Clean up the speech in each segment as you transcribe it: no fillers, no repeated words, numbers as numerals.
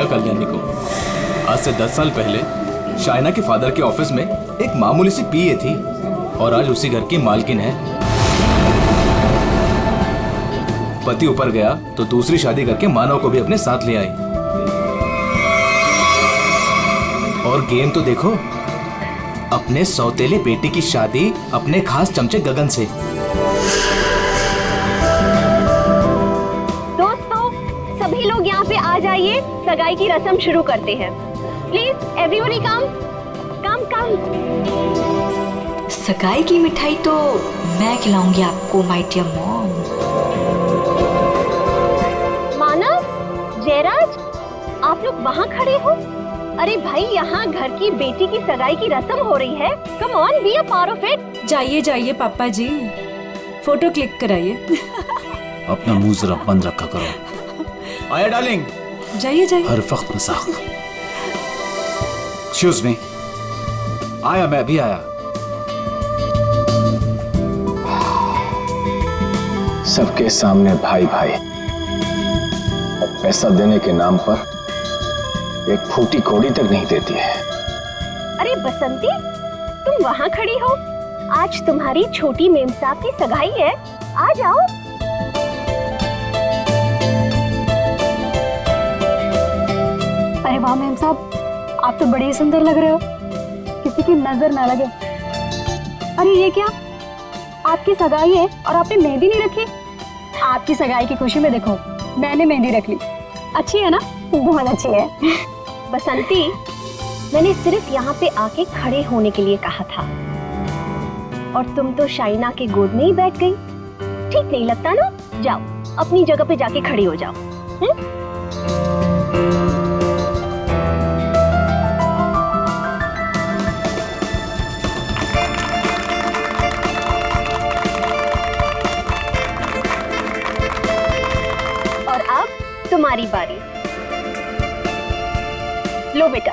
दिया कल्याणी को। आज से 10 साल पहले शाइना के फादर के ऑफिस में एक मामूली सी पीए थी और आज उसी घर की मालकिन है। पति ऊपर गया तो दूसरी शादी करके मानव को भी अपने साथ ले आई। और गेम तो देखो, अपने सौतेले बेटी की शादी अपने खास चमचे गगन से। दोस्तों, सभी लोग यहाँ पे आ जाइए, सगाई की रस्म शुरू करते हैं। प्लीज एवरीबॉडी कम कम कम। सगाई की मिठाई तो मैं खिलाऊंगी आपको माय डियर मॉम। मानव, जयराज, आप लोग वहाँ खड़े हो? अरे भाई, यहाँ घर की बेटी की सगाई की रस्म हो रही है। Come on, be a part of it. जाइए जाइए पापा जी, फोटो क्लिक कराइए। अपना मुंह जरा बंद रखा करो। आया डार्लिंग। जाइए जाइए। हर वक्त मजाक। Excuse me. आया, मैं भी आया। सबके सामने भाई भाई, पैसा देने के नाम पर एक फूटी कौड़ी तक नहीं देती है। अरे बसंती, तुम वहाँ खड़ी हो? आज तुम्हारी छोटी मेम साहब की सगाई है, आ जाओ। अरे वाह मेम साहब, आप तो बड़े ही सुंदर लग रहे हो, किसी की नजर ना लगे। अरे ये क्या, आपकी सगाई है और आपने मेहंदी नहीं रखी? आपकी सगाई की खुशी में देखो, मैंने मेहंदी रख ली। अच्छी है ना? बहुत अच्छी है। बसंती, मैंने सिर्फ यहाँ पे आके खड़े होने के लिए कहा था और तुम तो शाइना के गोद में ही बैठ गई। ठीक नहीं लगता ना? जाओ अपनी जगह पे जाके खड़ी हो जाओ। और अब तुम्हारी बारी। लो बेटा।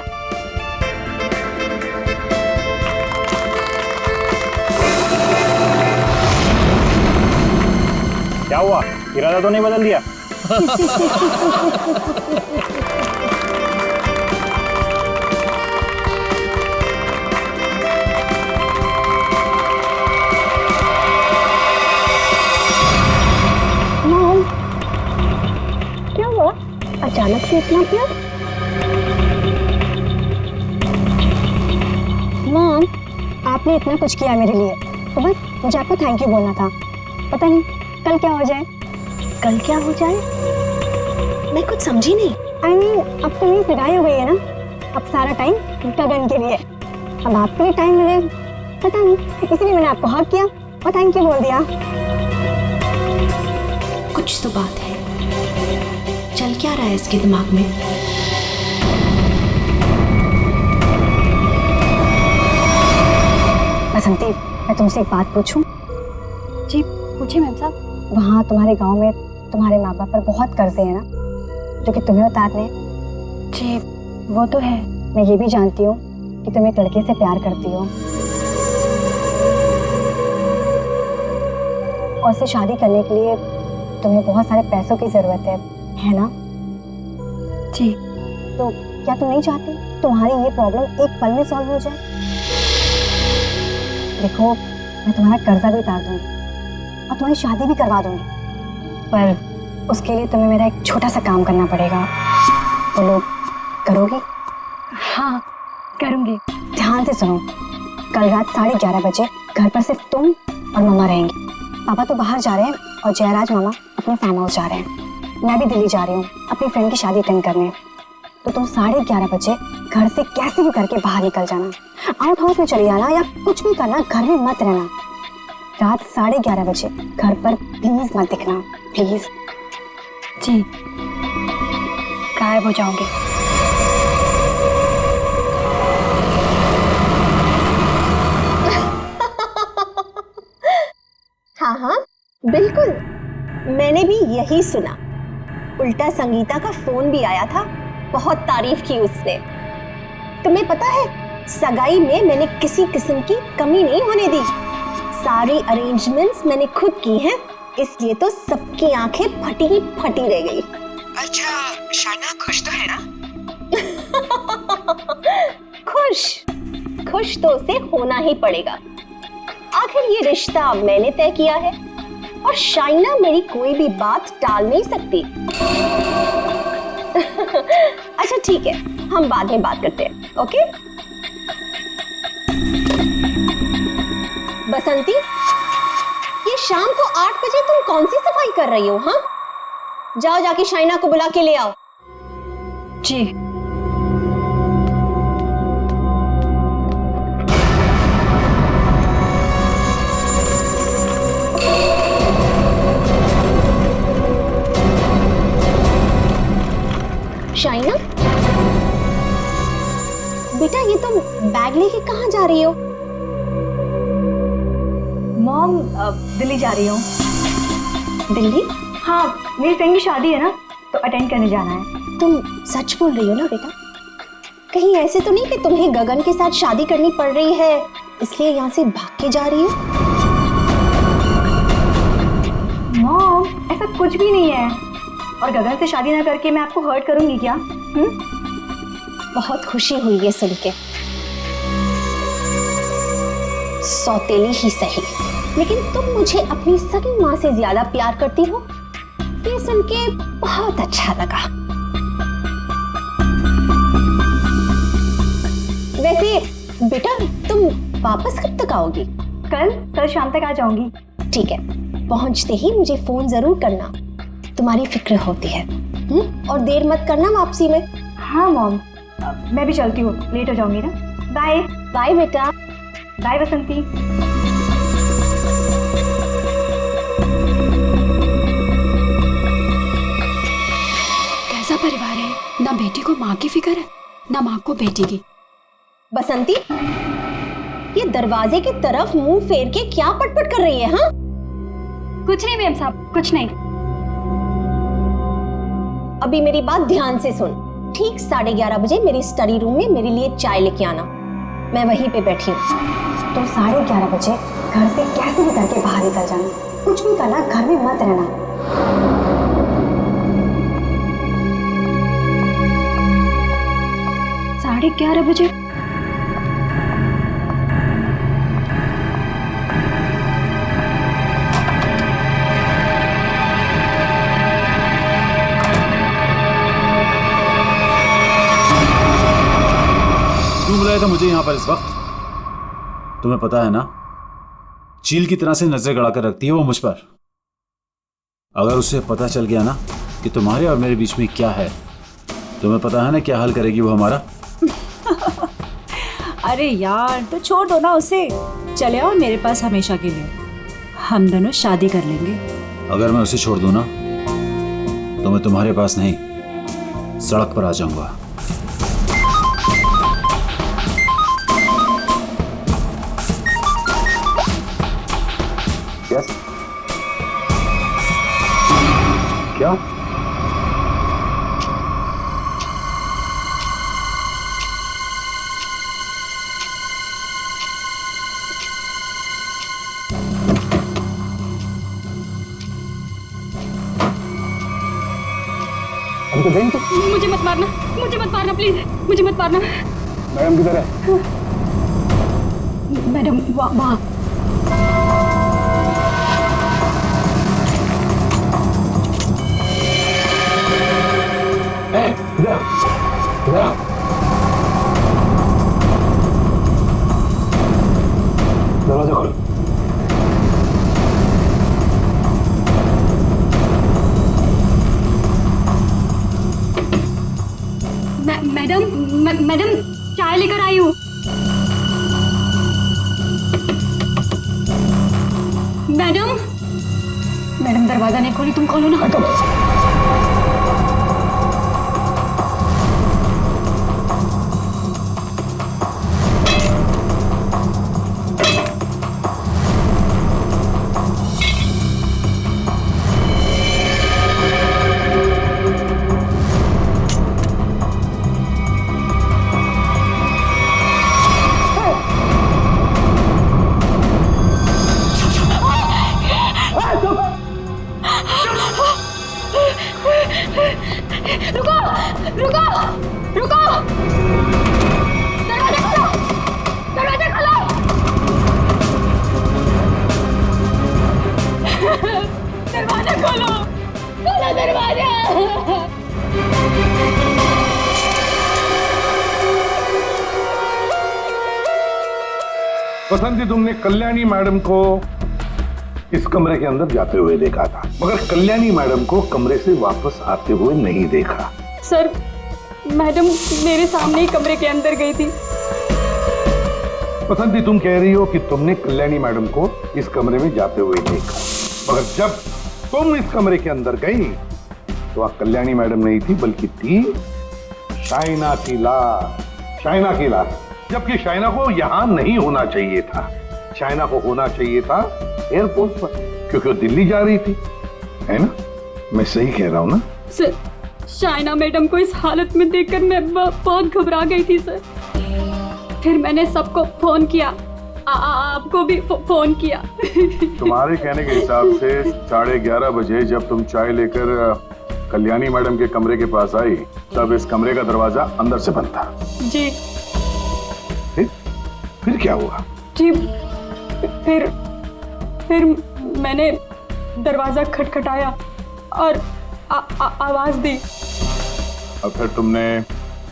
क्या हुआ, इरादा तो नहीं बदल दिया? मॉम, क्या हुआ? अचानक से इतना प्यार? मॉम, आपने इतना कुछ किया मेरे लिए, तो बस मुझे आपको थैंक यू बोलना था। पता नहीं कल क्या हो जाए। कल क्या हो जाए? मैं कुछ समझी नहीं। I mean, अब तो मेरी सगाई हो गई है ना, अब सारा टाइम गगन के लिए। अब आपके लिए टाइम मिले, पता नहीं, इसलिए मैंने आपको हक किया और थैंक यू बोल दिया। कुछ तो बात है, चल क्या रहा है इसके दिमाग में? बसंती, मैं तुमसे एक बात पूछूं? जी पूछिए मैम साहब। वहाँ तुम्हारे गांव में तुम्हारे माँ बाप पर बहुत कर्जे हैं ना, जो कि तुम्हें उतारने हैं? जी वो तो है। मैं ये भी जानती हूँ कि तुम एक लड़के से प्यार करती हो और उससे शादी करने के लिए तुम्हें बहुत सारे पैसों की जरूरत है ना? जी। तो क्या तुम नहीं चाहती तुम्हारी ये प्रॉब्लम एक पल में सॉल्व हो जाए? देखो, मैं तुम्हारा कर्जा भी उतार दूंगी और तुम्हारी शादी भी करवा दूंगी, पर उसके लिए तुम्हें मेरा एक छोटा सा काम करना पड़ेगा। बोलो, करोगी? हाँ करूंगी। ध्यान से सुनो, कल रात 11:30 बजे घर पर सिर्फ तुम और मम्मा रहेंगी। पापा तो बाहर जा रहे हैं और जयराज मामा अपने फार्म हाउस जा रहे हैं। मैं भी दिल्ली जा रही हूँ अपनी फ्रेंड की शादी अटेंड करने। तो तुम 11:30 बजे घर से कैसे भी करके बाहर निकल जाना, आउट हाउस में चले जाना या कुछ भी करना, घर में मत रहना। रात 11:30 बजे घर पर प्लीज मत दिखना, प्लीज। जी, गायब हो जाओगे। हाँ हाँ बिल्कुल, मैंने भी यही सुना। उल्टा संगीता का फोन भी आया था, बहुत तारीफ की उसने। तुम्हें पता है, सगाई में मैंने किसी किस्म की कमी नहीं होने दी। सारी अरेंजमेंट्स मैंने खुद की हैं, इसलिए तो सबकी आंखें फटी ही फटी रह गई। अच्छा, शाइना खुश तो है ना? खुश तो उसे होना ही पड़ेगा। आखिर ये रिश्ता मैंने तय किया है और शाइना मेरी कोई भी बात टाल नहीं सकती। अच्छा ठीक है, हम बाद में बात करते हैं, ओके? बसंती, ये शाम को 8 बजे तुम कौन सी सफाई कर रही हो? हाँ, जाओ जाके शाइना को बुला के ले आओ। जी। शाइना, बेटा ये तुम बैग लेके कहाँ जा रही हो? मॉम, दिल्ली जा रही हूँ। दिल्ली? हाँ, मेरी फ्रेंड की शादी है ना, तो अटेंड करने जाना है। तुम सच बोल रही हो ना बेटा? कहीं ऐसे तो नहीं कि तुम्हें गगन के साथ शादी करनी पड़ रही है इसलिए यहाँ से भाग के जा रही हो? मॉम, ऐसा कुछ भी नहीं है। और गगन से शादी ना करके मैं आपको हर्ट करूंगी क्या? बहुत खुशी हुई ये सुन के। सौतेली ही सही, लेकिन तुम मुझे अपनी सगी माँ से ज्यादा प्यार करती हो, ये सुन के बहुत अच्छा लगा। वैसे बेटा तुम वापस कब तक आओगी? कल शाम तक आ जाऊंगी। ठीक है, पहुंचते ही मुझे फोन जरूर करना, तुम्हारी फिक्र होती है। और देर मत करना वापसी में। हाँ मॉम, मैं भी चलती हूँ, लेट हो जाऊंगी ना। बाय। बाय बेटा। बाय बसंती। कैसा परिवार है, ना बेटी को माँ की फिक्र है ना माँ को बेटी की। बसंती, ये दरवाजे की तरफ मुंह फेर के क्या पटपट कर रही है? हाँ, कुछ नहीं मैम साहब, कुछ नहीं। अभी मेरी बात ध्यान से सुन। ठीक 11:30 बजे मेरी स्टडी रूम में मेरे लिए चाय लेके आना, मैं वहीं पे बैठी हूँ। तो 11:30 बजे घर से कैसे भी करके बाहर निकल जाना, कुछ भी करना, घर में मत रहना। 11:30 बजे? क्यों बुलाया था मुझे यहाँ पर इस वक्त? तुम्हें पता है ना, चील की तरह से नजर गड़ा कर रखती है वो मुझ पर। अगर उसे पता चल गया ना कि तुम्हारे और मेरे बीच में क्या है, तुम्हें पता है ना क्या हाल करेगी वो हमारा। अरे यार, तो छोड़ दो ना उसे, चले आओ मेरे पास हमेशा के लिए, हम दोनों शादी कर लेंगे। अगर मैं उसे छोड़ दूं ना तो मैं तुम्हारे पास नहीं, सड़क पर आ जाऊंगा। यस, क्या? हम तो देंगे। मुझे मत मारना, मुझे मत मारना प्लीज, मुझे मत मारना। मैडम किधर है? मैडम वहाँ। दरवाजा खोलो। मैडम चाय लेकर आई हूँ। मैडम दरवाजा नहीं खोली, तुम खोलो ना। रुको, रुको, रुको, दरवाजा खोलो, खोलो खोलो दरवाजा। बसंती, तुमने कल्याणी मैडम को इस कमरे के अंदर जाते हुए देखा था, मगर कल्याणी मैडम को कमरे से वापस आते हुए नहीं देखा। सर मैडम मेरे सामने ही कमरे के अंदर गई थी। बसंती, तुम कह रही हो कि तुमने कल्याणी मैडम को इस कमरे में जाते हुए देखा, मगर जब तुम इस कमरे के अंदर गई तो वह कल्याणी मैडम नहीं थी, बल्कि थी शाइना की लाश। शाइना की लाश, जबकि शाइना को यहां नहीं होना चाहिए था। शाइना को होना चाहिए था एयरपोर्ट पर, क्योंकि वो दिल्ली जा रही थी, है ना? मैं सही कह रहा हूं ना? सर शाइना मैडम को इस हालत में देखकर मैं बहुत घबरा गई थी सर। फिर मैंने सबको फोन किया, आपको भी फोन किया। तुम्हारे कहने के हिसाब से 11:30 बजे जब तुम चाय लेकर कल्याणी मैडम के कमरे के पास आई, तब इस कमरे का दरवाजा अंदर से बंद था। जी। फिर क्या हुआ? जी फिर मैंने दरवाजा खटखटाया और आवाज दी। और फिर तुमने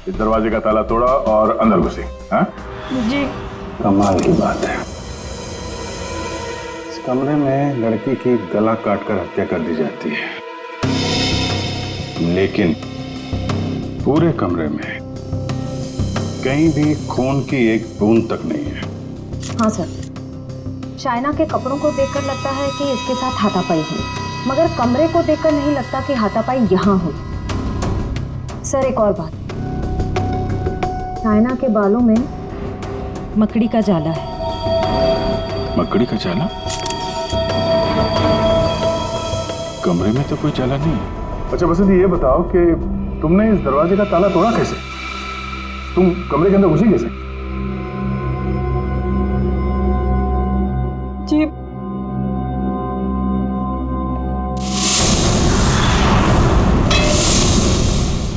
इस दरवाजे का ताला तोड़ा और अंदर घुसे? हाँ? जी। कमाल की बात है, इस कमरे में लड़की की गला काटकर हत्या कर दी जाती है, लेकिन पूरे कमरे में कहीं भी खून की एक बूंद तक नहीं है। हाँ सर, शाइना के कपड़ों को देखकर लगता है कि इसके साथ हाथापाई हुई, मगर कमरे को देखकर नहीं लगता कि हाथापाई यहाँ हुई। सर एक और बात, शाइना के बालों में मकड़ी का जाला है। मकड़ी का जाला? कमरे में तो कोई जाला नहीं। अच्छा बसंती, ये बताओ कि तुमने इस दरवाजे का ताला तोड़ा कैसे? तुम कमरे के अंदर घुसी कैसे? जी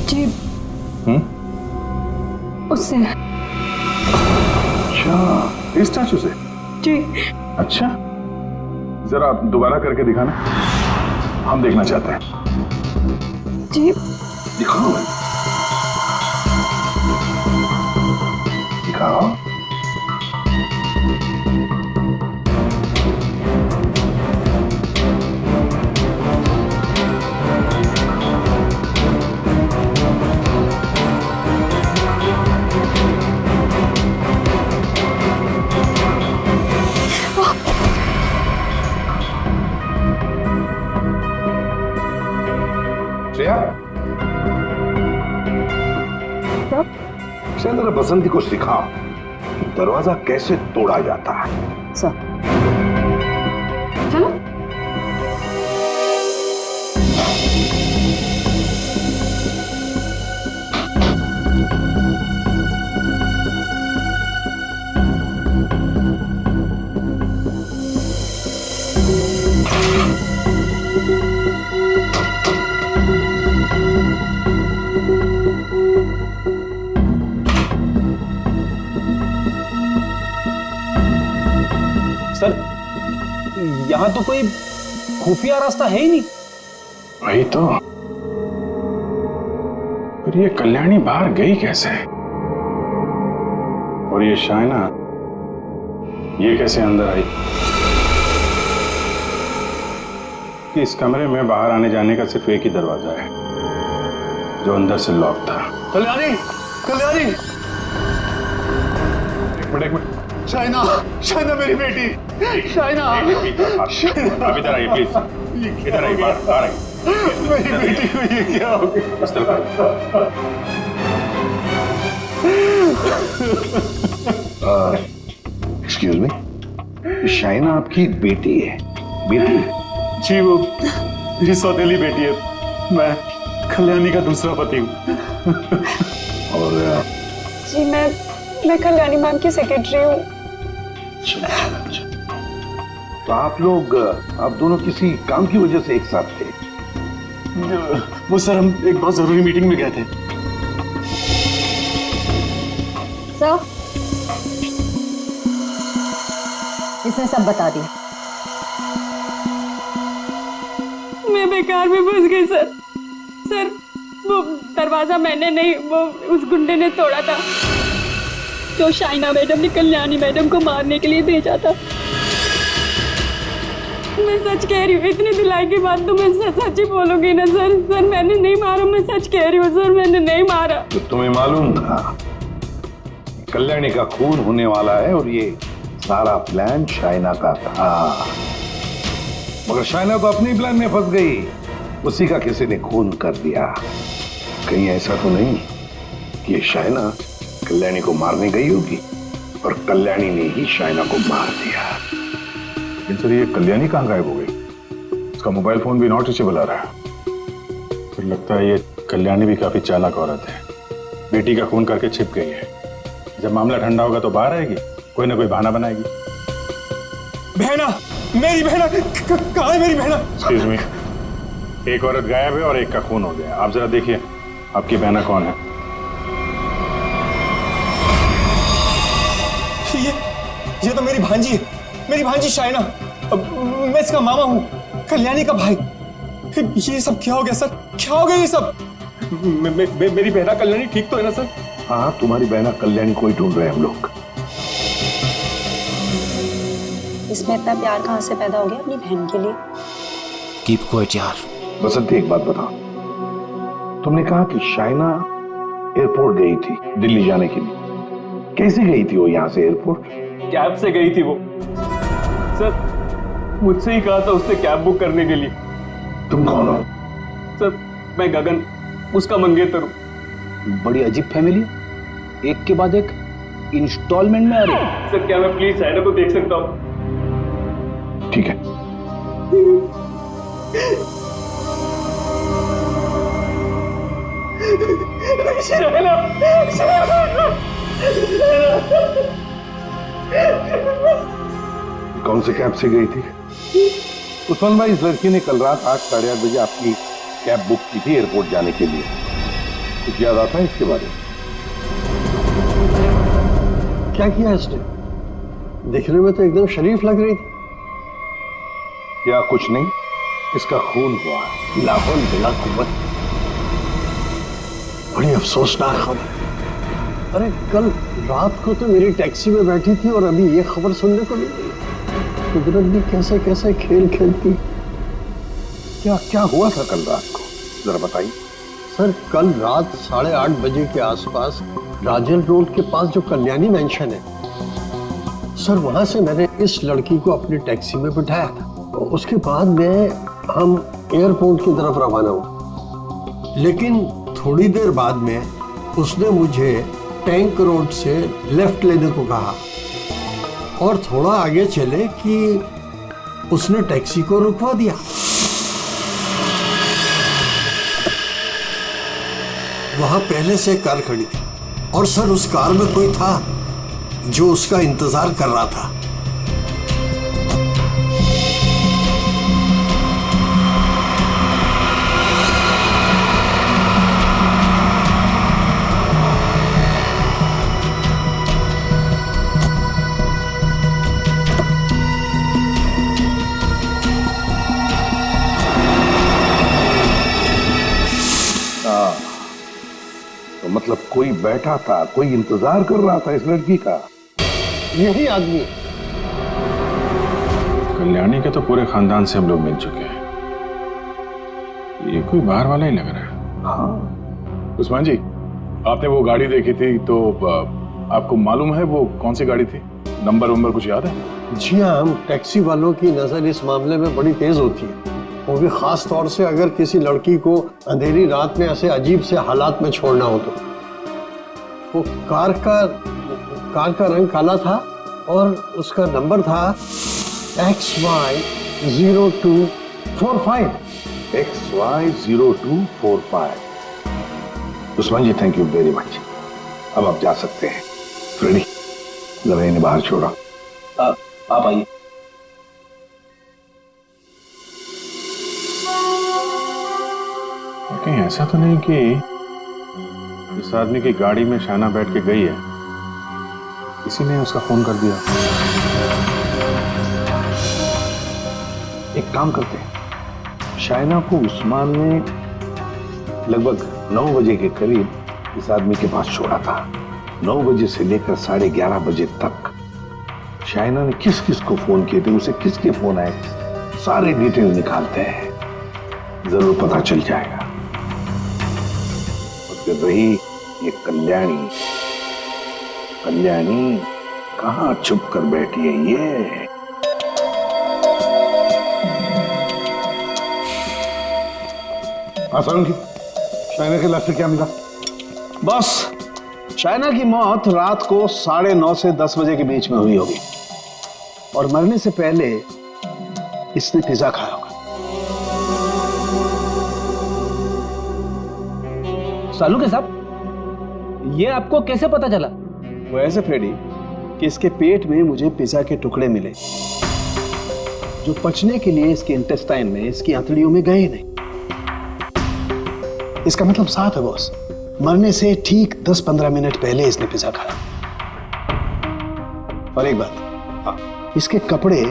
जी उससे। अच्छा, इस स्टैचू से? जी। अच्छा, जरा दोबारा करके दिखाना, हम देखना चाहते हैं। जी दिखाओ, दिखाओ। जरा बसंती को सिखाओ दरवाजा कैसे तोड़ा जाता है। सर चलो। सर यहाँ तो कोई खुफिया रास्ता है ही नहीं। वही तो, फिर ये कल्याणी बाहर गई कैसे? और ये शाइना ये कैसे अंदर आई? कि इस कमरे में बाहर आने जाने का सिर्फ एक ही दरवाजा है, जो अंदर से लॉक था। कल्याणी, कल्याणी, एक मिनट। शाइना, शाइना मेरी बेटी, शाइना, आप इधर आइए प्लीज, इधर आइए, बाहर आइए। मेरी बेटी को ये क्या हो गया? इस तरफ आइए। एक्सक्यूज मी, शाइना आपकी बेटी है? बेटी? जी वो मेरी सौतेली बेटी है, मैं कल्याणी का दूसरा पति हूँ। और जी मैं कल्याणी मैम की सेक्रेटरी हूँ। तो आप लोग, आप दोनों किसी काम की वजह से एक साथ थे? वो सर हम एक बहुत जरूरी मीटिंग में गए थे। सर इसने सब बता दिया। मैं बेकार में फंस गई सर। सर वो दरवाजा मैंने नहीं, वो उस गुंडे ने तोड़ा था जो शाइना मैडम ने कल्याणी मैडम को मारने के लिए भेजा था। मैं सच कह रही हूँ, इतनी दिलाई के बाद तो मैं सच ही बोलूंगी ना सर। सर मैंने नहीं मारा, मैं सच कह रही हूँ सर, मैंने नहीं मारा। तो तुम्हें मालूम था कल्याणी का खून होने वाला है और ये सारा प्लान शाइना का था, मगर शाइना तो अपनी प्लान में फंस गई, उसी का किसी ने खून कर दिया। कहीं ऐसा तो नहीं कि ये शाइना कल्याणी को मारने गई होगी और कल्याणी ने ही शाइना को मार दिया। लेकिन सर ये कल्याणी कहाँ गायब हो गई? उसका मोबाइल फोन भी नॉट रीचेबल आ रहा है। फिर लगता है ये कल्याणी भी काफी चालाक औरत है, बेटी का खून करके छिप गई है। जब मामला ठंडा होगा तो बाहर आएगी, कोई ना कोई बहाना बनाएगी। बहना, मेरी बहना कहाँ है? मेरी बहना। एक्सक्यूज मी, एक औरत गायब है और एक का खून हो गया। आप जरा देखिए आपकी बहना कौन है। ये तो मेरी भांजी है, मेरी भांजी शाइना। मैं इसका मामा हूँ, कल्याणी का भाई। ये सब क्या हो गया सर? क्या हो गया ये सब? मेरी बहना कल्याणी ठीक तो है ना सर? हाँ, तुम्हारी बहना कल्याणी को ही ढूंढ रहे हैं हम लोग। इसमें इतना प्यार कहाँ से पैदा हो गया अपनी बहन के लिए? कीप क्वाइट यार। बसंती एक बात बताओ, तुमने कहा कि शाइना एयरपोर्ट गई थी दिल्ली जाने के लिए, कैसे गई थी वो यहाँ से एयरपोर्ट? कैब से गई थी वो सर, मुझसे ही कहा था उसने कैब बुक करने के लिए। तुम कौन हो? सर मैं गगन, उसका मंगेतर हूँ। बड़ी अजीब फैमिली, एक के बाद एक इंस्टॉलमेंट में आ रही। सर क्या मैं प्लीज शाइना को देख सकता हूँ? ठीक है। शाइना, कौन से कैब से गई थी? उस्मान भाई, इस लड़की ने कल रात 8 साढ़े 8 बजे आपकी कैब बुक की थी एयरपोर्ट जाने के लिए। कुछ याद आता है इसके बारे में? क्या किया इसने? दिखने में तो एकदम शरीफ लग रही थी। क्या कुछ नहीं, इसका खून हुआ। लाहौल बिला कुव्वत। बड़ी अफसोसनाक खबर। अरे कल रात को तो मेरी टैक्सी में बैठी थी और अभी ये खबर सुनने को मिली। कुदरत भी कैसे कैसे खेल खेलती। क्या क्या हुआ था कल रात को, जरा बताइए। सर कल रात 8:30 बजे के आसपास राजन रोड के पास जो कल्याणी मैंशन है सर, वहां से मैंने इस लड़की को अपनी टैक्सी में बिठाया था। उसके बाद हम एयरपोर्ट की तरफ रवाना हुए, लेकिन थोड़ी देर बाद में उसने मुझे टैंक रोड से लेफ्ट लेने को कहा और थोड़ा आगे चले कि उसने टैक्सी को रुकवा दिया। वहां पहले से कार खड़ी थी और सर उस कार में कोई था जो उसका इंतजार कर रहा था। तो मतलब कोई बैठा था, कोई इंतजार कर रहा था इस लड़की का। यही आदमी। कल्याणी के तो पूरे खानदान से हम लोग मिल चुके हैं, ये कोई बाहर वाला ही लग रहा है। हाँ उस्मान जी, आपने वो गाड़ी देखी थी तो आपको मालूम है वो कौन सी गाड़ी थी? नंबर कुछ याद है? जी हाँ, हम टैक्सी वालों की नजर इस मामले में बड़ी तेज होती है, वो भी खास तौर से अगर किसी लड़की को अंधेरी रात में ऐसे अजीब से हालात में छोड़ना हो तो। वो कार का रंग काला था और उसका नंबर था XY0245। XY0245। Usman ji, thank you very much. अब आप जा सकते हैं। रेडी, जरा इन्हें बाहर छोड़ा। आप आइए। कहीं ऐसा तो नहीं कि इस आदमी की गाड़ी में शाइना बैठ के गई है, इसी ने उसका फोन कर दिया? एक काम करते हैं, शाइना को उस्मान ने लगभग 9 बजे के करीब इस आदमी के पास छोड़ा था। 9 बजे से लेकर 11:30 बजे तक शाइना ने किस किस को फोन किए थे, उसे किसके फोन आए, सारे डिटेल निकालते हैं, जरूर पता चल जाएगा। और फिर रही ये कल्याणी, कल्याणी कहां छुप कर बैठी है ये? आसान की शाइना के लाश से क्या मिला? बस शाइना की मौत रात को 9:30 से 10 बजे के बीच में हुई होगी और मरने से पहले इसने पिज्जा खाया होगा। सालू के साहब, ये आपको कैसे पता चला? वो ऐसे फ्रेडी कि इसके पेट में मुझे पिज्जा के टुकड़े मिले जो पचने के लिए इसके इंटेस्टाइन में, इसकी आंतड़ियों में गए नहीं। इसका मतलब साफ है बॉस, मरने से ठीक 10-15 मिनट पहले इसने पिज्जा खाया। और एक बात, इसके कपड़े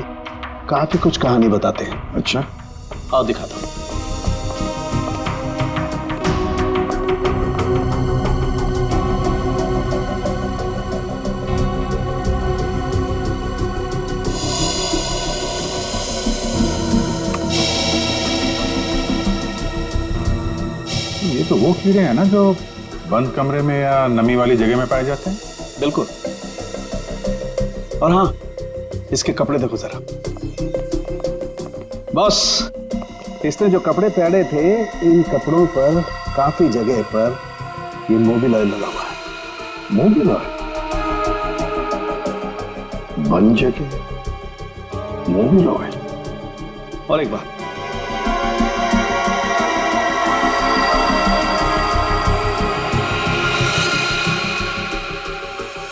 काफी कुछ कहानी बताते हैं। अच्छा, आओ दिखाता हूं। ये तो वो कीड़े हैं ना जो बंद कमरे में या नमी वाली जगह में पाए जाते हैं? बिल्कुल। और हाँ, इसके कपड़े देखो जरा। बस इसने जो कपड़े पहने थे, इन कपड़ों पर काफी जगह पर ये मोबिल ऑयल लगा हुआ है। Mobil oil? बंद जगह मोबिल ऑयल? और एक बात,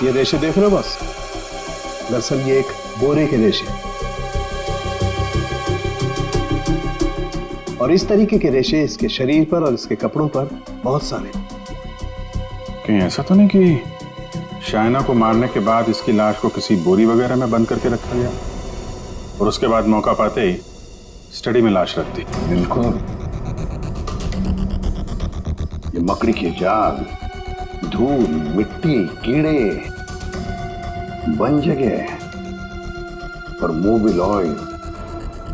ये रेशे देख रहे हो बस? दरअसल ये एक बोरे के रेशे, और इस तरीके के रेशे इसके शरीर पर और इसके कपड़ों पर बहुत सारे। कहीं ऐसा तो नहीं कि शाइना को मारने के बाद इसकी लाश को किसी बोरी वगैरह में बंद करके रखा गया और उसके बाद मौका पाते ही स्टडी में लाश रख दी? बिल्कुल। ये मकड़ी के जाल, धूल, मिट्टी, कीड़े, बंद जगह और मोबिल ऑयल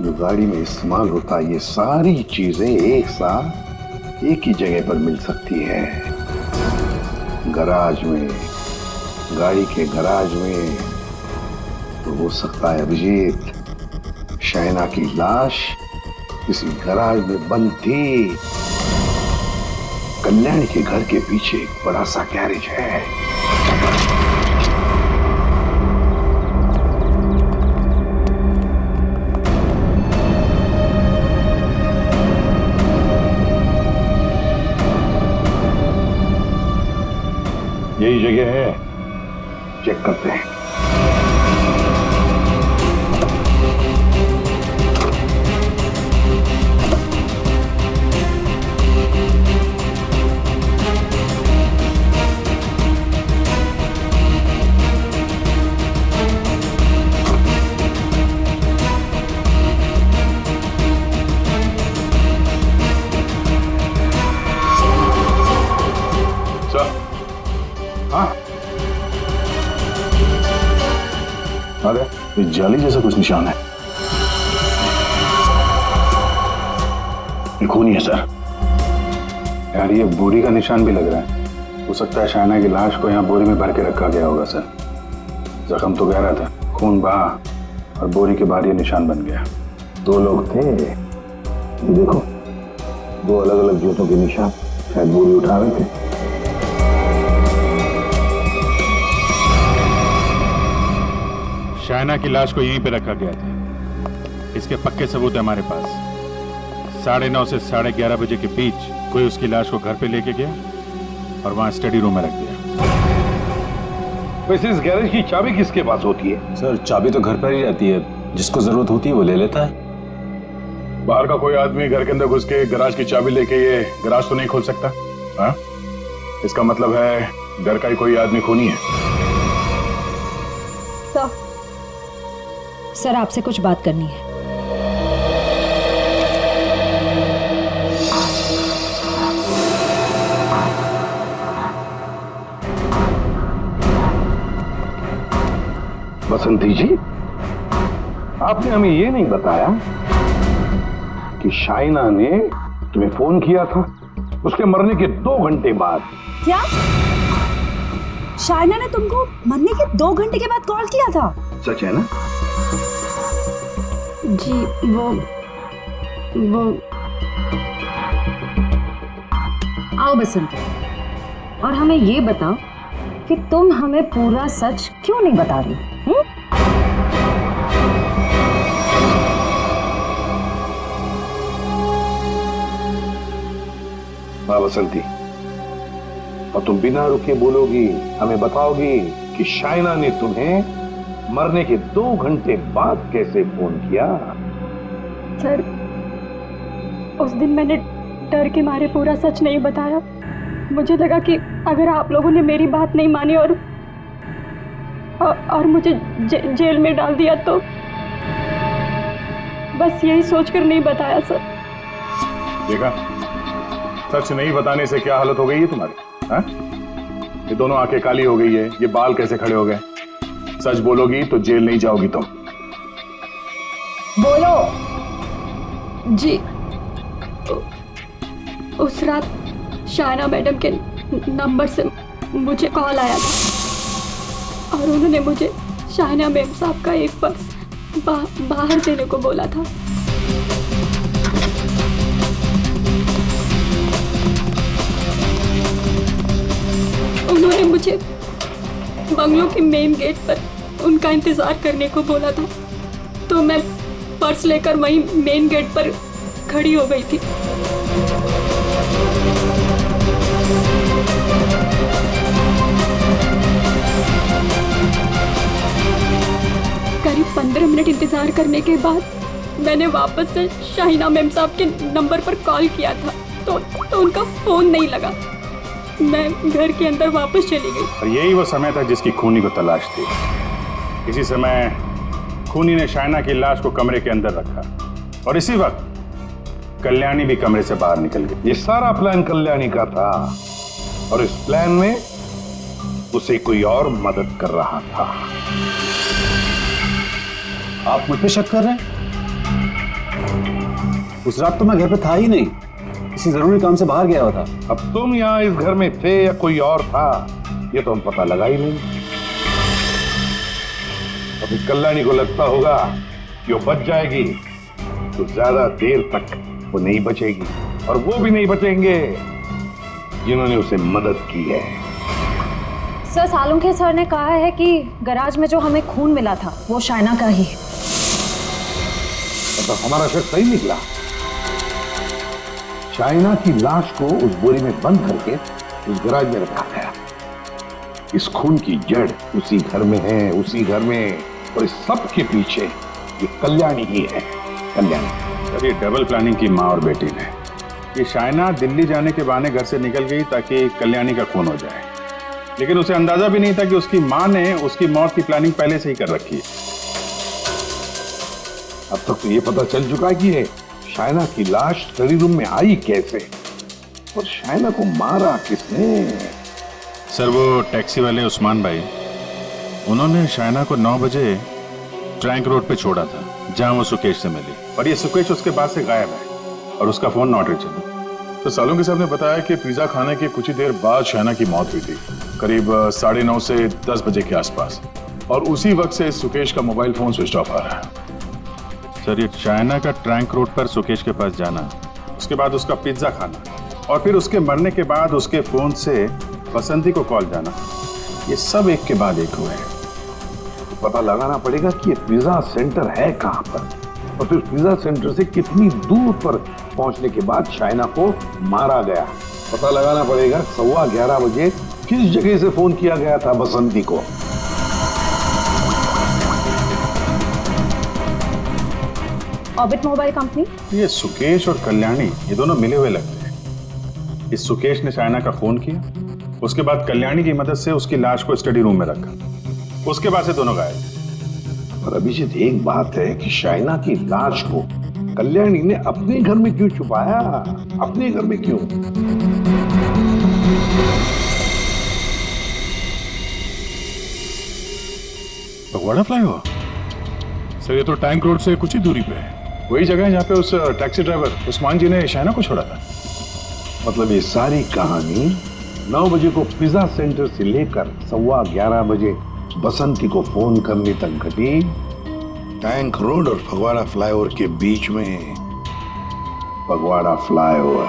जो गाड़ी में इस्तेमाल होता है, ये सारी चीजें एक साथ एक ही जगह पर मिल सकती है। गराज में, गाड़ी के गराज में। तो हो सकता है अभिजीत, शाइना की लाश किसी गराज में बंद थी। कल्याणी के घर के पीछे एक बड़ा सा गैरेज है। यही जगह है, चेक करते हैं। अरे ये जाली जैसा कुछ निशान है। ये खूनी है सर। यार ये बोरी का निशान भी लग रहा है। हो सकता है शाइना की लाश को यहाँ बोरी में भर के रखा गया होगा सर। जख्म तो गहरा था, खून बहा और बोरी के बाहर ये निशान बन गया। 2 लोग थे, ये देखो 2 अलग अलग जूतों के निशान, शायद बोरी उठा रहे थे। शाइना की लाश को यहीं पे रखा गया था। इसके पक्के सबूत है हमारे पास। 9:30 से 11:30 बजे के बीच कोई उसकी लाश को घर पे लेके गया और वहां स्टडी रूम में रख दिया। वैसे इस गैरेज की चाबी किसके पास होती है? सर चाबी तो घर पर ही रहती है, जिसको जरूरत होती है वो ले लेता है। बाहर का कोई आदमी घर के अंदर घुस के गराज की चाबी लेके ये गराज तो नहीं खोल सकता? हाँ? इसका मतलब है घर का ही कोई आदमी खूनी है। सर आपसे कुछ बात करनी है। बसंती जी, आपने हमें ये नहीं बताया कि शाइना ने तुम्हें फोन किया था उसके मरने के 2 घंटे बाद। क्या शाइना ने तुमको मरने के 2 घंटे के बाद कॉल किया था? सच है ना? जी वो आओ बसंती, और हमें ये बताओ कि तुम हमें पूरा सच क्यों नहीं बता रही? हाँ बसंती, और तुम बिना रुके बोलोगी, हमें बताओगी कि शाइना ने तुम्हें मरने के 2 घंटे बाद कैसे फोन किया? सर, उस दिन मैंने डर के मारे पूरा सच नहीं बताया। मुझे लगा कि अगर आप लोगों ने मेरी बात नहीं मानी और मुझे जेल में डाल दिया तो बस यही सोचकर नहीं बताया सर। देखा, सच नहीं बताने से क्या हालत हो गई है तुम्हारी? हाँ? ये दोनों आंखें काली हो गई है, ये बाल कैसे खड़े हो गए? सच बोलोगी तो जेल नहीं जाओगी तुम। बोलो। जी, उस रात शाइना मैडम के नंबर से मुझे कॉल आया था और उन्होंने मुझे शाइना मैम साहब का एक पर्स बाहर देने को बोला था। उन्होंने मुझे बंगलों के मेन गेट पर उनका इंतजार करने को बोला था, तो मैं पर्स लेकर वहीं मेन गेट पर खड़ी हो गई थी। करीब 15 मिनट इंतजार करने के बाद मैंने वापस से शाइना मैम साहब के नंबर पर कॉल किया था, तो उनका फोन नहीं लगा। मैं घर के अंदर वापस चली गई। और यही वो समय था जिसकी खूनी को तलाश थी। इसी समय खूनी ने शाइना की लाश को कमरे के अंदर रखा और इसी वक्त कल्याणी भी कमरे से बाहर निकल गई। ये सारा प्लान कल्याणी का था और इस प्लान में उसे कोई और मदद कर रहा था। आप मुझ पे शक कर रहे हैं? उस रात तो मैं घर पे था ही नहीं, किसी जरूरी काम से बाहर गया हुआ था। अब तुम यहाँ इस घर में थे या कोई और था, ये तो हम पता लगा ही नहीं। अभी कल्याणी को लगता होगा कि वो बच जाएगी, तो ज्यादा देर तक वो नहीं बचेगी, और वो भी नहीं बचेंगे जिन्होंने उसे मदद की है। सर, सालुंखे सर ने कहा है कि गैराज में जो हमें खून मिला था वो शाइना का ही है। तो हमारा शक सही निकला। शाइना की लाश को उस बोरी में बंद करके उस गैराज में रखा गया। इस खून की जड़ उसी घर में है, उसी घर में, और इस सब के पीछे ये कल्याणी ही है। कल्याणी। ये डबल प्लानिंग की माँ और बेटी ने। ये शाइना दिल्ली जाने के बहाने घर से निकल गई ताकि कल्याणी का खून हो जाए, लेकिन उसे अंदाजा भी नहीं था कि उसकी माँ ने उसकी मौत की प्लानिंग पहले से ही कर रखी है। अब तक तो ये पता चल चुका है कि ये शाइना की लाश स्टडी रूम में आई कैसे, और शाइना को मारा किसने? सर, वो टैक्सी वाले उस्मान भाई, उन्होंने शाइना को 9 बजे ट्रैंक रोड पे छोड़ा था जहां वो सुकेश से मिली, और ये सुकेश उसके बाद से गायब है और उसका फोन नॉट रीचेबल। तो सालुंखे साहब ने बताया कि पिज्जा खाने के कुछ ही देर बाद शाइना की मौत हुई थी, करीब 9:30 से 10 बजे के आसपास, और उसी वक्त से सुकेश का मोबाइल फोन स्विच ऑफ आ रहा है। सर, ये शाइना का ट्रैंक रोड पर सुकेश के पास जाना, उसके बाद उसका पिज्जा खाना, और फिर उसके मरने के बाद उसके फोन से बसंती को कॉल जाना, ये सब एक के बाद एक हुए। तो पता लगाना पड़ेगा कि ये पिज्जा सेंटर है कहां पर, और फिर पिज्जा सेंटर से कितनी दूर पर पहुंचने के बाद शाइना को मारा गया। पता लगाना पड़ेगा 11:15 बजे किस जगह से फोन किया गया था बसंती को। Orbit mobile company. ये सुकेश और कल्याणी, ये दोनों मिले हुए लगते हैं। इस सुकेश ने शाइना का फोन किया, उसके बाद कल्याणी की मदद से उसकी लाश को स्टडी रूम में रखा, उसके बाद से दोनों गायब। और अभिजीत, एक बात है कि शाइना की लाश को कल्याणी ने अपने घर में क्यों छुपाया? अपने घर में क्यों? फगवाड़ा फ्लाईओवर? सर ये तो टैंक रोड से कुछ ही दूरी पे है। वही जगह है जहाँ पे उस टैक्सी ड्राइवर उस्मान जी ने शाइना को छोड़ा था। मतलब ये सारी कहानी 9 बजे को पिज्जा सेंटर से लेकर 11:15 बजे बसंती को फोन करने तक घटी टैंक रोड और फगवाड़ा फ्लाईओवर के बीच में। फगवाड़ा फ्लाईओवर।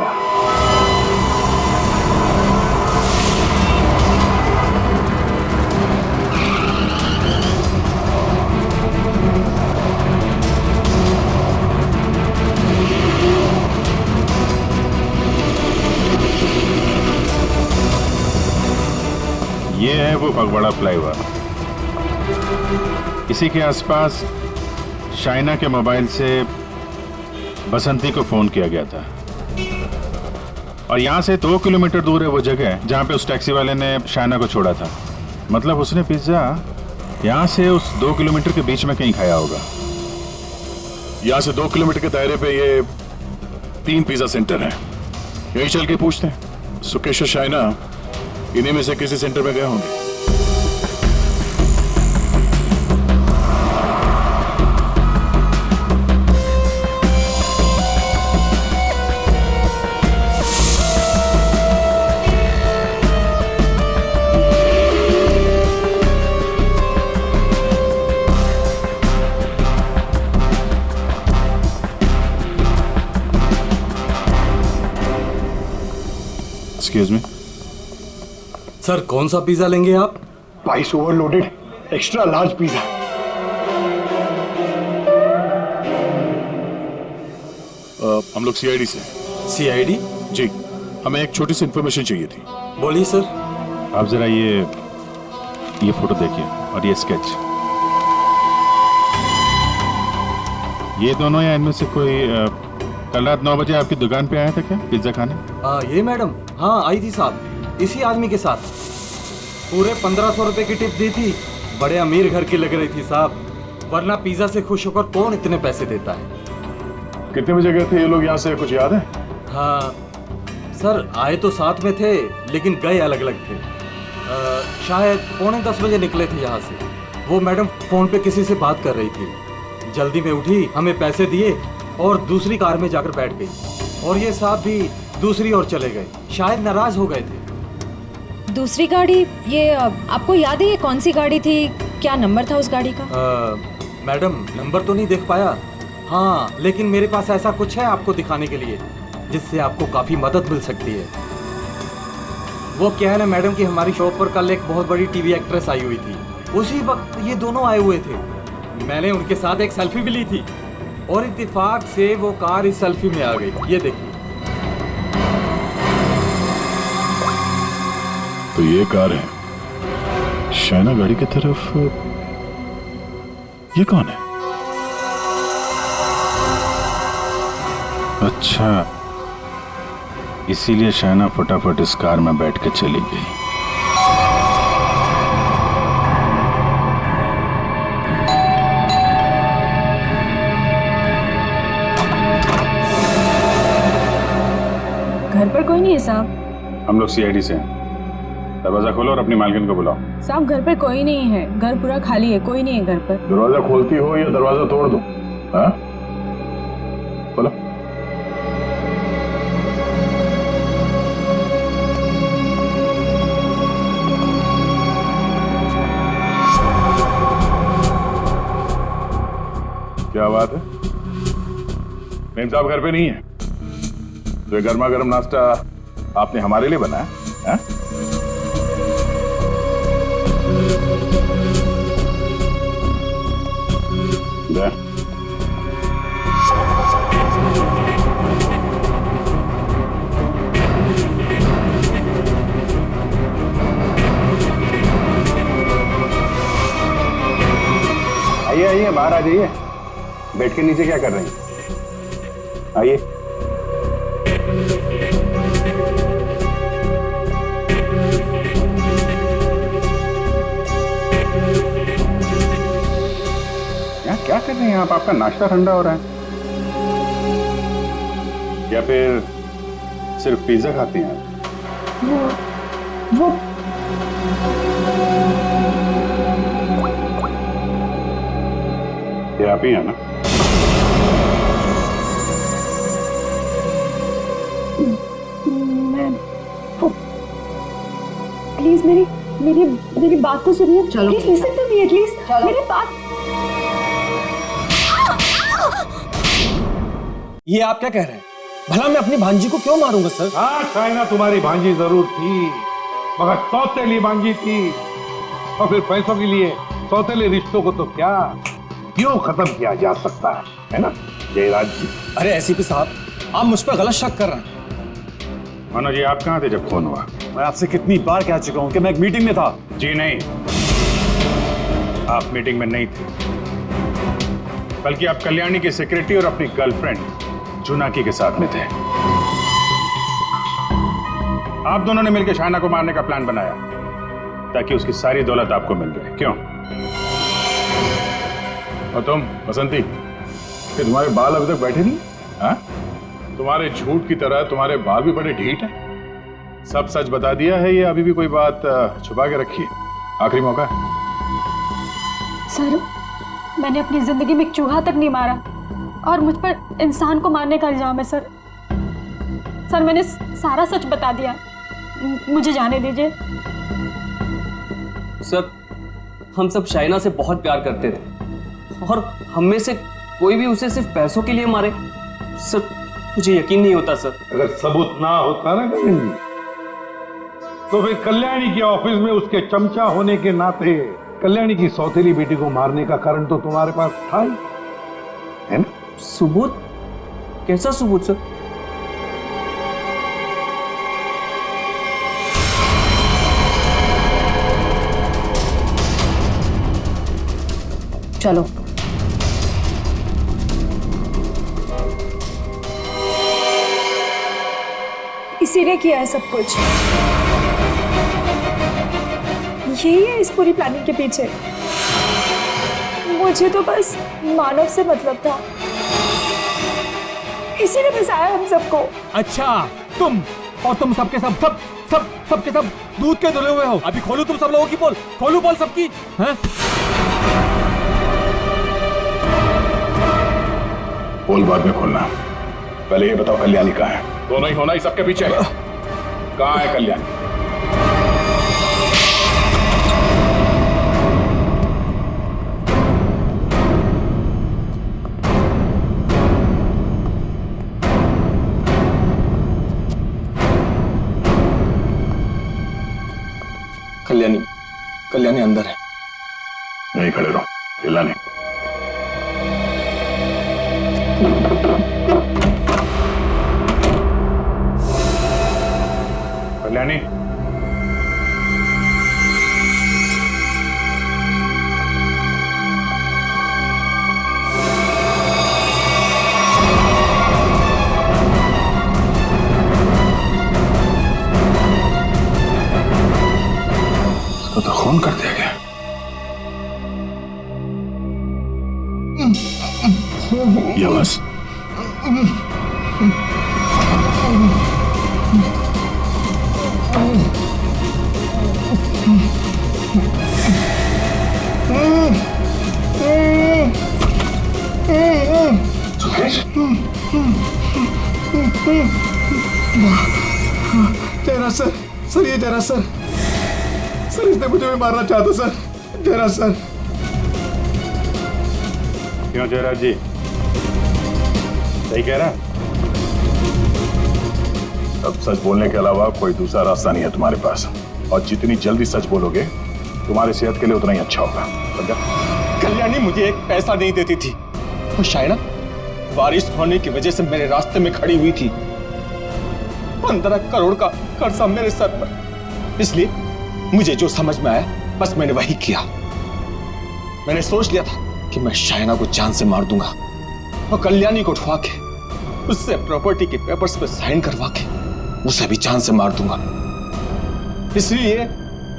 ये है वो फगवाड़ा फ्लाईओवर। इसी के आसपास शाइना के मोबाइल से बसंती को फोन किया गया था और यहाँ से 2 किलोमीटर दूर है वो जगह जहाँ पे उस टैक्सी वाले ने शाइना को छोड़ा था। मतलब उसने पिज्जा यहाँ से उस 2 किलोमीटर के बीच में कहीं खाया होगा। यहाँ से 2 किलोमीटर के दायरे पे ये 3 पिज्जा सेंटर है। यही चल के पूछते हैं। सुकेश और शाइना इन्हीं में से किसी सेंटर में गए होंगे। एक्सक्यूज मी सर, कौन सा पिज्जा लेंगे आप? Spice overloaded extra large pizza. हम लोग सीआईडी से। सीआईडी? जी, हमें एक छोटी सी इंफॉर्मेशन चाहिए थी। बोलिए सर। आप जरा ये फोटो देखिए और ये स्केच। ये दोनों या इनमें से कोई कल रात 9 बजे आपकी दुकान पे आया था क्या पिज्जा खाने? ये मैडम, हाँ आई थी साहब, इसी आदमी के साथ। पूरे 1500 रुपए की टिप दी थी। बड़े अमीर घर की लग रही थी साहब, वरना पिज्जा से खुश होकर कौन इतने पैसे देता है। कितने बजे गए थे ये लोग यहाँ से, कुछ याद है? हाँ सर, आए तो साथ में थे लेकिन गए अलग अलग थे। शायद 9:45 बजे निकले थे यहाँ से। वो मैडम फोन पे किसी से बात कर रही थी। जल्दी में उठी, हमें पैसे दिए और दूसरी कार में जाकर बैठ गई। और ये साहब भी दूसरी ओर चले गए, शायद नाराज हो गए थे। दूसरी गाड़ी, ये आपको याद है ये कौन सी गाड़ी थी? क्या नंबर था उस गाड़ी का? मैडम नंबर तो नहीं देख पाया। हाँ, लेकिन मेरे पास ऐसा कुछ है आपको दिखाने के लिए जिससे आपको काफी मदद मिल सकती है। वो क्या है ना मैडम कि हमारी शॉप पर कल एक बहुत बड़ी टीवी एक्ट्रेस आई हुई थी। उसी वक्त ये दोनों आए हुए थे। मैंने उनके साथ एक सेल्फी भी ली थी और इत्तेफाक से वो कार इस सेल्फी में आ गई। ये देखिए। तो ये कार है शाइना गाड़ी की तरफ। ये कौन है? अच्छा, इसीलिए शाइना फटाफट इस कार में बैठ के चली गई। घर पर कोई नहीं है साहब। हम लोग सीआईडी से हैं। दरवाजा खोलो और अपनी मालकिन को बुलाओ। साहब घर पे कोई नहीं है, घर पूरा खाली है, कोई नहीं है घर पर। दरवाजा खोलती हो या दरवाजा तोड़ दो? हाँ, बोलो। क्या बात है? मेम साहब घर पे नहीं है तो ये गर्मा गर्म नाश्ता आपने हमारे लिए बनाया है? आइए आइए, बाहर आ जाइए। बैठ के नीचे क्या कर रही हैं? आइए। क्या कर रहे हैं आप? आपका नाश्ता ठंडा हो रहा है या फिर सिर्फ पिज्जा खाते हैं? वो आप ही हैं ना? प्लीज मेरी बात तो सुनिए। चलो please listen to me at least. मेरी बात। ये आप क्या कह रहे हैं? भला मैं अपनी भांजी को क्यों मारूंगा सर? हाँ शाइना तुम्हारी भांजी जरूर थी, मगर सौतेली भांजी थी, और फिर पैसों के लिए सौतेले रिश्तों को तो क्या क्यों खत्म किया जा सकता है ना जयराज जी? अरे एसीपी साहब, आप मुझ पर गलत शक कर रहे हैं। मनोज जी, आप कहाँ थे जब फोन हुआ? मैं आपसे कितनी बार कह चुका हूं कि मैं एक मीटिंग में था। जी नहीं, आप मीटिंग में नहीं थे, बल्कि आप कल्याणी की सेक्रेटरी और अपनी गर्लफ्रेंड जुनाकी के साथ में थे। आप दोनों ने मिलकर शाइना को मारने का प्लान बनाया ताकि उसकी सारी दौलत आपको मिल जाए। क्यों? और तुम बसंती, कि तुम्हारे बाल अभी तक बैठे नहीं? हाँ? तुम्हारे झूठ की तरह तुम्हारे बाल भी बड़े ढीठ हैं। सब सच बता दिया है या अभी भी कोई बात छुपा के रखी है? आखिरी मौका है। सर, मैंने अपनी जिंदगी में एक चूहा तक नहीं मारा और मुझ पर इंसान को मारने का इल्जाम है सर। सर, मैंने सारा सच बता दिया, मुझे जाने दीजिए। सर, हम सब शाइना से बहुत प्यार करते थे और हम में से कोई भी उसे सिर्फ पैसों के लिए मारे, सर मुझे यकीन नहीं होता सर। अगर सबूत ना होता ना गगन जी, तो फिर कल्याणी के ऑफिस में उसके चमचा होने के नाते कल्याणी की सौतेली बेटी को मारने का कारण तो तुम्हारे पास था ही, है ना? सबूत? कैसा सबूत सर? चलो इसी ने किया है सब कुछ। यही है इस पूरी प्लानिंग के पीछे। मुझे तो बस मानव से मतलब था, इसी ने फंसाया हम सबको। अच्छा, तुम और तुम सबके सबके सब दूध के धुले हुए हो। अभी खोलू तुम सब लोगों की पोल, खोलू पोल सबकी। हैं? पोल बाद में खोलना, पहले ये बताओ कल्याणी कहाँ है? दोनों ही होना ही सबके पीछे। कहाँ है कल्याणी? कल्याणी अंदर है। नहीं खड़े रहो, हिला नहीं। कल्याणी, इसको तो खून कर दिया गया। ये बस जयराज सर, ये जयराज सर, इसने मुझे भी मारना चाहता सर। जयराज सर। क्यों जयराज जी, सही कह रहा है? अब सच बोलने के अलावा कोई दूसरा रास्ता नहीं है तुम्हारे पास, और जितनी जल्दी सच बोलोगे तुम्हारी सेहत के लिए उतना ही अच्छा होगा। समझा? कल्याणी मुझे एक पैसा नहीं देती थी, और शायना बारिश होने की वजह से मेरे रास्ते में खड़ी हुई थी। 15 करोड़ का कर्जा मेरे सर पर। इसलिए मुझे जो समझ में आया बस मैंने वही किया। मैंने सोच लिया था कि मैं शायना को जान से मार दूंगा और कल्याणी को उठवा के उससे प्रॉपर्टी के पेपर्स पे साइन करवा के उसे भी जान से मार दूंगा। इसलिए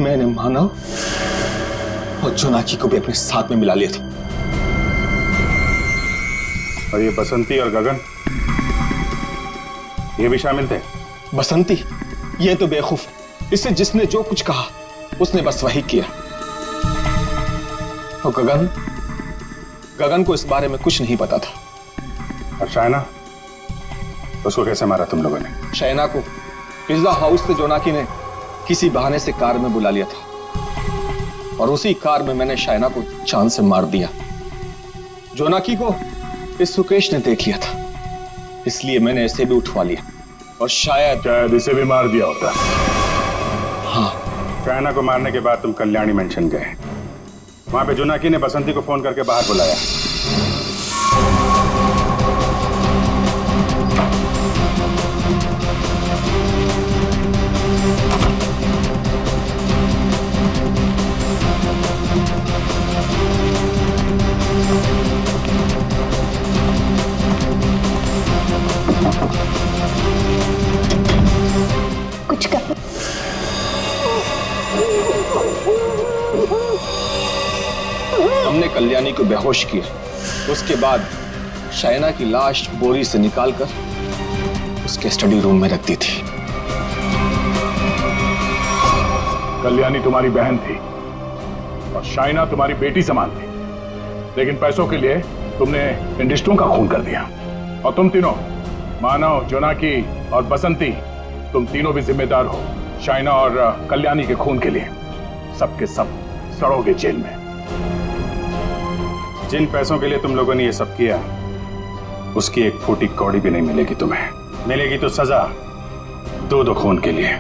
मैंने मानव और जुनाकी को भी अपने साथ में मिला लिया था। और ये बसंती और गगन, ये भी शामिल थे? बसंती ये तो बेवकूफ है, इससे जिसने जो कुछ कहा उसने बस वही किया। और गगन गगन को इस बारे में कुछ नहीं पता था। और शायना, उसको कैसे मारा तुम लोगों ने? शायना को पिज्जा हाउस से जोनाकी ने किसी बहाने से कार में बुला लिया था और उसी कार में मैंने शायना को चांद से मार दिया। जोनाकी को इस सुकेश ने देख लिया था, इसलिए मैंने इसे भी उठवा लिया और शायद इसे भी मार दिया होता। हाँ। शायना को मारने के बाद तुम कल्याणी मेंशन गए। वहां पे जोनाकी ने बसंती को फोन करके बाहर बुलाया। कुछ कर। हमने कल्याणी को बेहोश किया। उसके बाद शायना की लाश बोरी से निकालकर उसके स्टडी रूम में रख दी थी। कल्याणी तुम्हारी बहन थी और शायना तुम्हारी बेटी समान थी, लेकिन पैसों के लिए तुमने इंडस्ट्रियों का खून कर दिया। और तुम तीनों, मानव, जोनाकी और बसंती, तुम तीनों भी जिम्मेदार हो शायना और कल्याणी के खून के लिए। सबके सब सड़ोगे जेल में। जिन पैसों के लिए तुम लोगों ने ये सब किया, उसकी एक फूटी कौड़ी भी नहीं मिलेगी तुम्हें। मिलेगी तो सजा दो खून के लिए।